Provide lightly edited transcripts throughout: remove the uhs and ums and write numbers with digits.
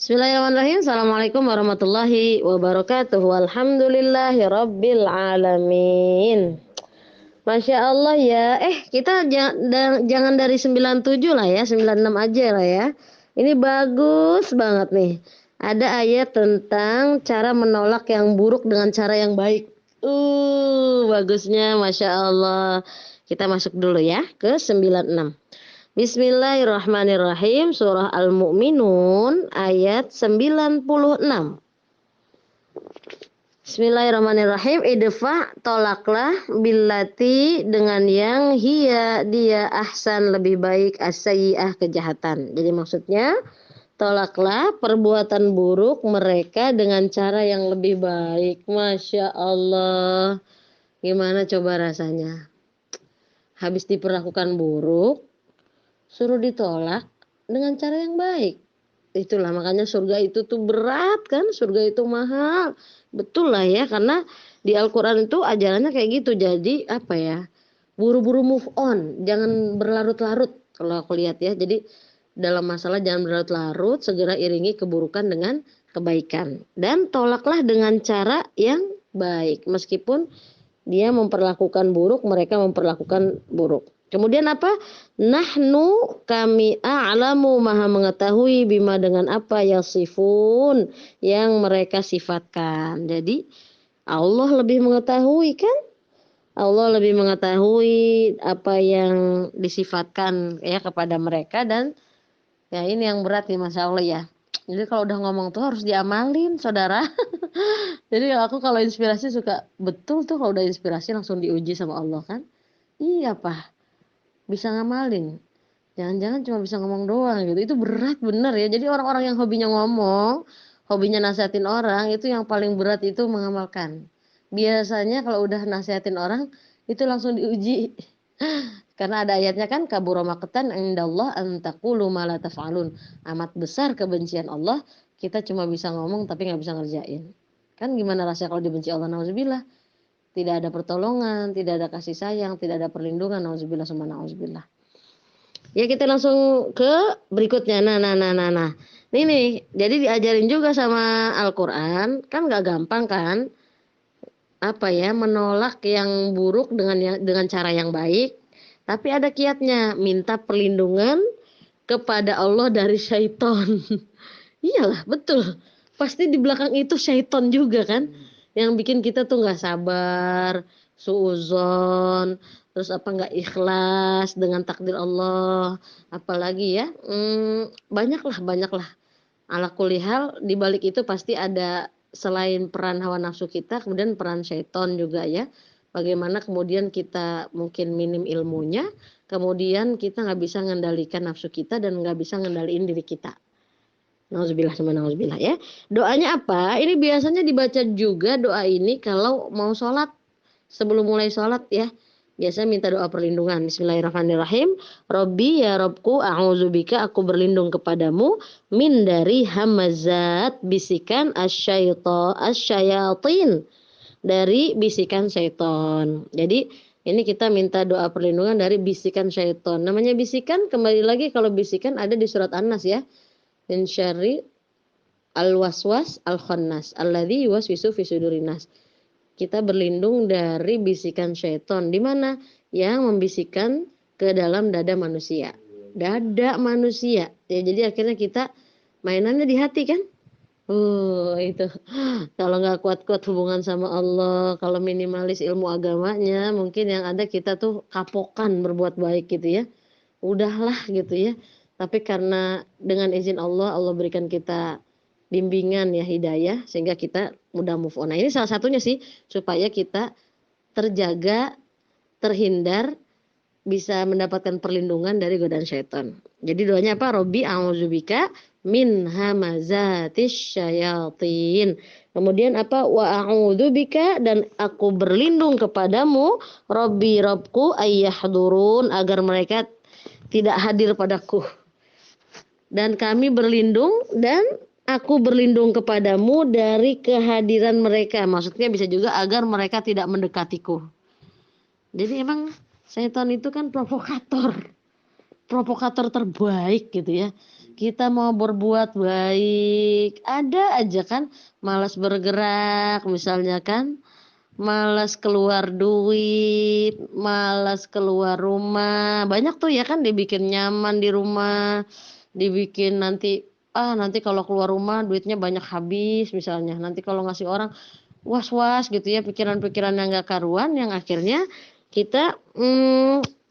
Bismillahirrahmanirrahim. Assalamualaikum warahmatullahi wabarakatuh. Alhamdulillahi rabbil alamin. Masya Allah ya. Kita jangan dari 97 lah ya, 96 aja lah ya. Ini bagus banget nih. Ada ayat tentang cara menolak yang buruk dengan cara yang baik. Bagusnya Masya Allah. Kita masuk dulu ya ke 96. Bismillahirrahmanirrahim. Surah Al-Mu'minun ayat 96. Bismillahirrahmanirrahim. Idfa, tolaklah, billati, dengan yang dia ahsan, lebih baik, as-sayyi'ah, kejahatan. Jadi maksudnya tolaklah perbuatan buruk mereka dengan cara yang lebih baik. Masya Allah. Gimana coba rasanya? Habis diperlakukan buruk, suruh ditolak dengan cara yang baik. Itulah makanya surga itu tuh berat kan, surga itu mahal. Betul lah ya, karena di Al-Quran itu ajarannya kayak gitu. Jadi apa ya, buru-buru move on, jangan berlarut-larut kalau aku lihat ya. Jadi dalam masalah jangan berlarut-larut, segera iringi keburukan dengan kebaikan. Dan tolaklah dengan cara yang baik, meskipun dia memperlakukan buruk, mereka memperlakukan buruk. Kemudian apa? Nahnu, kami, a'lamu, maha mengetahui, bima, dengan apa, yasifun, yang mereka sifatkan. Jadi Allah lebih mengetahui kan? Allah lebih mengetahui apa yang disifatkan ya kepada mereka. Dan ya ini yang berat nih Masya Allah ya. Jadi kalau udah ngomong tuh harus diamalin saudara. Jadi aku kalau inspirasi suka betul tuh, kalau udah inspirasi langsung diuji sama Allah kan. Iya Pak, bisa ngamalin. Jangan-jangan cuma bisa ngomong doang gitu. Itu berat bener ya. Jadi orang-orang yang hobinya ngomong, hobinya nasihatin orang, itu yang paling berat itu mengamalkan. Biasanya kalau udah nasihatin orang, itu langsung diuji. Karena ada ayatnya kan, kabura maqtan indallah an taqulu ma la taf'alun. Amat besar kebencian Allah, kita cuma bisa ngomong tapi nggak bisa ngerjain. Kan gimana rasanya kalau dibenci Allah, nauzubillah. Tidak ada pertolongan, tidak ada kasih sayang, tidak ada perlindungan, nauzubillah summa nauzubillah. Ya kita langsung ke berikutnya. Nah. Ini nih, jadi diajarin juga sama Al-Quran, kan gak gampang kan? Apa ya, menolak yang buruk dengan cara yang baik. Tapi ada kiatnya, minta perlindungan kepada Allah dari syaitan. Iyalah, betul. Pasti di belakang itu syaitan juga kan, yang bikin kita tuh nggak sabar, suuzon, terus apa nggak ikhlas dengan takdir Allah, apalagi ya, banyaklah. Ala kulihal di balik itu pasti ada, selain peran hawa nafsu kita, kemudian peran syaitan juga ya. Bagaimana kemudian kita mungkin minim ilmunya, kemudian kita nggak bisa mengendalikan nafsu kita dan nggak bisa ngendaliin diri kita. Nauzubillah sama nauzubillah ya. Doanya apa? Ini biasanya dibaca juga doa ini kalau mau sholat, sebelum mulai sholat ya. Biasa minta doa perlindungan. Bismillahirrahmanirrahim. Robbi ya Robku, a'udzubika, aku berlindung kepadamu, min, dari hamazat, bisikan, asyayatin, dari bisikan syaiton. Jadi ini kita minta doa perlindungan dari bisikan syaiton. Namanya bisikan, kembali lagi kalau bisikan ada di surat An-Nas ya. Min syarri al-waswas al-khannas alladzi yuwaswisu fi sudurin nas. Kita berlindung dari bisikan syaitan, di mana yang membisikkan ke dalam dada manusia. Dada manusia. Ya, jadi akhirnya kita mainannya di hati kan? Itu. Kalau nggak kuat-kuat hubungan sama Allah, kalau minimalis ilmu agamanya, mungkin yang ada kita tuh kapokan berbuat baik gitu ya. Udahlah gitu ya. Tapi karena dengan izin Allah, Allah berikan kita bimbingan ya, hidayah, sehingga kita mudah move on. Nah ini salah satunya sih, supaya kita terjaga, terhindar, bisa mendapatkan perlindungan dari godaan syaitan. Jadi doanya apa? Robbi a'udzubika min hamazatis syayatin. Kemudian apa? Wa a'udzubika, dan aku berlindung kepadamu, Robbi, Robku, ayyahdurun, agar mereka tidak hadir padaku. Dan kami berlindung, dan aku berlindung kepadamu dari kehadiran mereka. Maksudnya bisa juga agar mereka tidak mendekatiku. Jadi emang setan itu kan provokator terbaik gitu ya. kita mau berbuat baik, ada aja kan malas bergerak misalnya kan, malas keluar duit, malas keluar rumah, banyak tuh ya kan dibikin nyaman di rumah, dibikin nanti, nanti kalau keluar rumah duitnya banyak habis misalnya, nanti kalau ngasih orang was-was gitu ya, pikiran-pikiran yang nggak karuan yang akhirnya kita,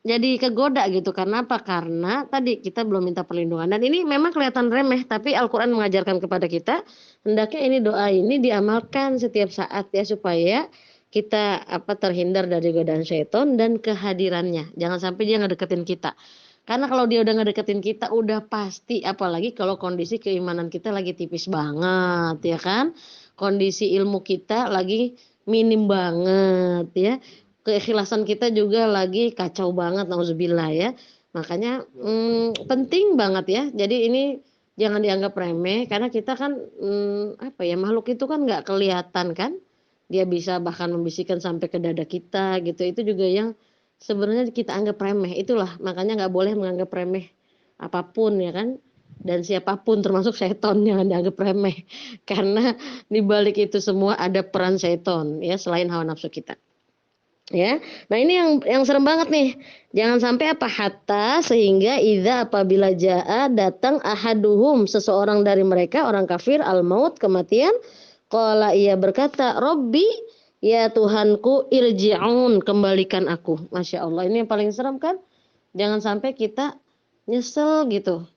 jadi kegoda gitu. Karena apa? Karena tadi kita belum minta perlindungan dan ini memang kelihatan remeh, tapi Al-Qur'an mengajarkan kepada kita hendaknya ini doa ini diamalkan setiap saat ya, supaya kita terhindar dari godaan syaiton dan kehadirannya. Jangan sampai dia ngedeketin kita. Karena kalau dia udah ngedeketin kita udah pasti, apalagi kalau kondisi keimanan kita lagi tipis banget ya kan, kondisi ilmu kita lagi minim banget ya, keikhlasan kita juga lagi kacau banget, nauzubillah ya. Makanya, penting banget ya, jadi ini jangan dianggap remeh karena kita kan, makhluk itu kan nggak kelihatan kan, dia bisa bahkan membisikkan sampai ke dada kita gitu, itu juga yang sebenarnya kita anggap remeh, itulah makanya nggak boleh menganggap remeh apapun ya kan, dan siapapun termasuk setan jangan dianggap remeh, karena di balik itu semua ada peran setan ya selain hawa nafsu kita. Ya. Nah, ini yang serem banget nih. Jangan sampai hatta sehingga apabila jaa datang ahaduhum seseorang dari mereka orang kafir al-maut kematian, qala ia berkata, "Robbi ya Tuhanku irji'un kembalikan aku." Masya Allah, ini yang paling serem kan? Jangan sampai kita nyesel gitu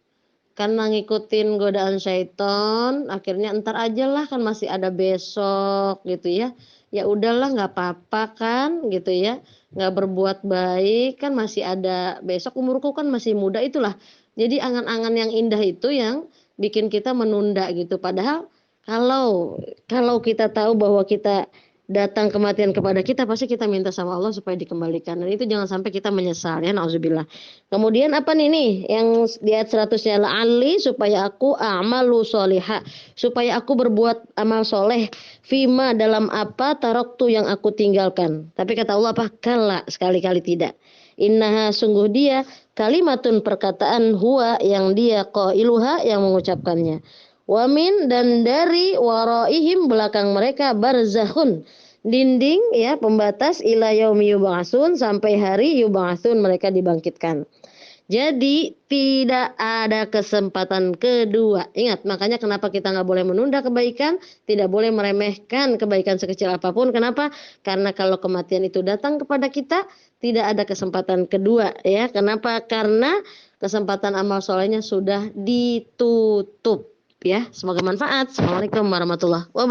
karena ngikutin godaan syaiton, akhirnya entar aja lah kan masih ada besok gitu ya. Ya udahlah nggak apa-apa kan gitu ya. Nggak berbuat baik kan masih ada besok, umurku kan masih muda, itulah. Jadi angan-angan yang indah itu yang bikin kita menunda gitu. Padahal kalau kalau kita tahu bahwa kita datang kematian kepada kita, pasti kita minta sama Allah supaya dikembalikan. Dan itu jangan sampai kita menyesal ya, nauzubillah. Kemudian apa nih yang di ayat 100-nya, la'ali supaya aku amalu solihah, supaya aku berbuat amal soleh, fima dalam apa taroktu yang aku tinggalkan. Tapi kata Allah apa? Kala, sekali-kali tidak. Innaha sungguh dia kalimatun perkataan huwa yang dia qailuha yang mengucapkannya. Wamin dan dari waraihim belakang mereka barzahun dinding ya pembatas ila yaumi yub'atsun sampai hari yub'atsun mereka dibangkitkan. Jadi tidak ada kesempatan kedua. Ingat, makanya kenapa kita nggak boleh menunda kebaikan, tidak boleh meremehkan kebaikan sekecil apapun. Kenapa? Karena kalau kematian itu datang kepada kita, tidak ada kesempatan kedua ya. Kenapa? Karena kesempatan amal solehnya sudah ditutup ya. Semoga manfaat. Assalamualaikum warahmatullahi wabarakatuh.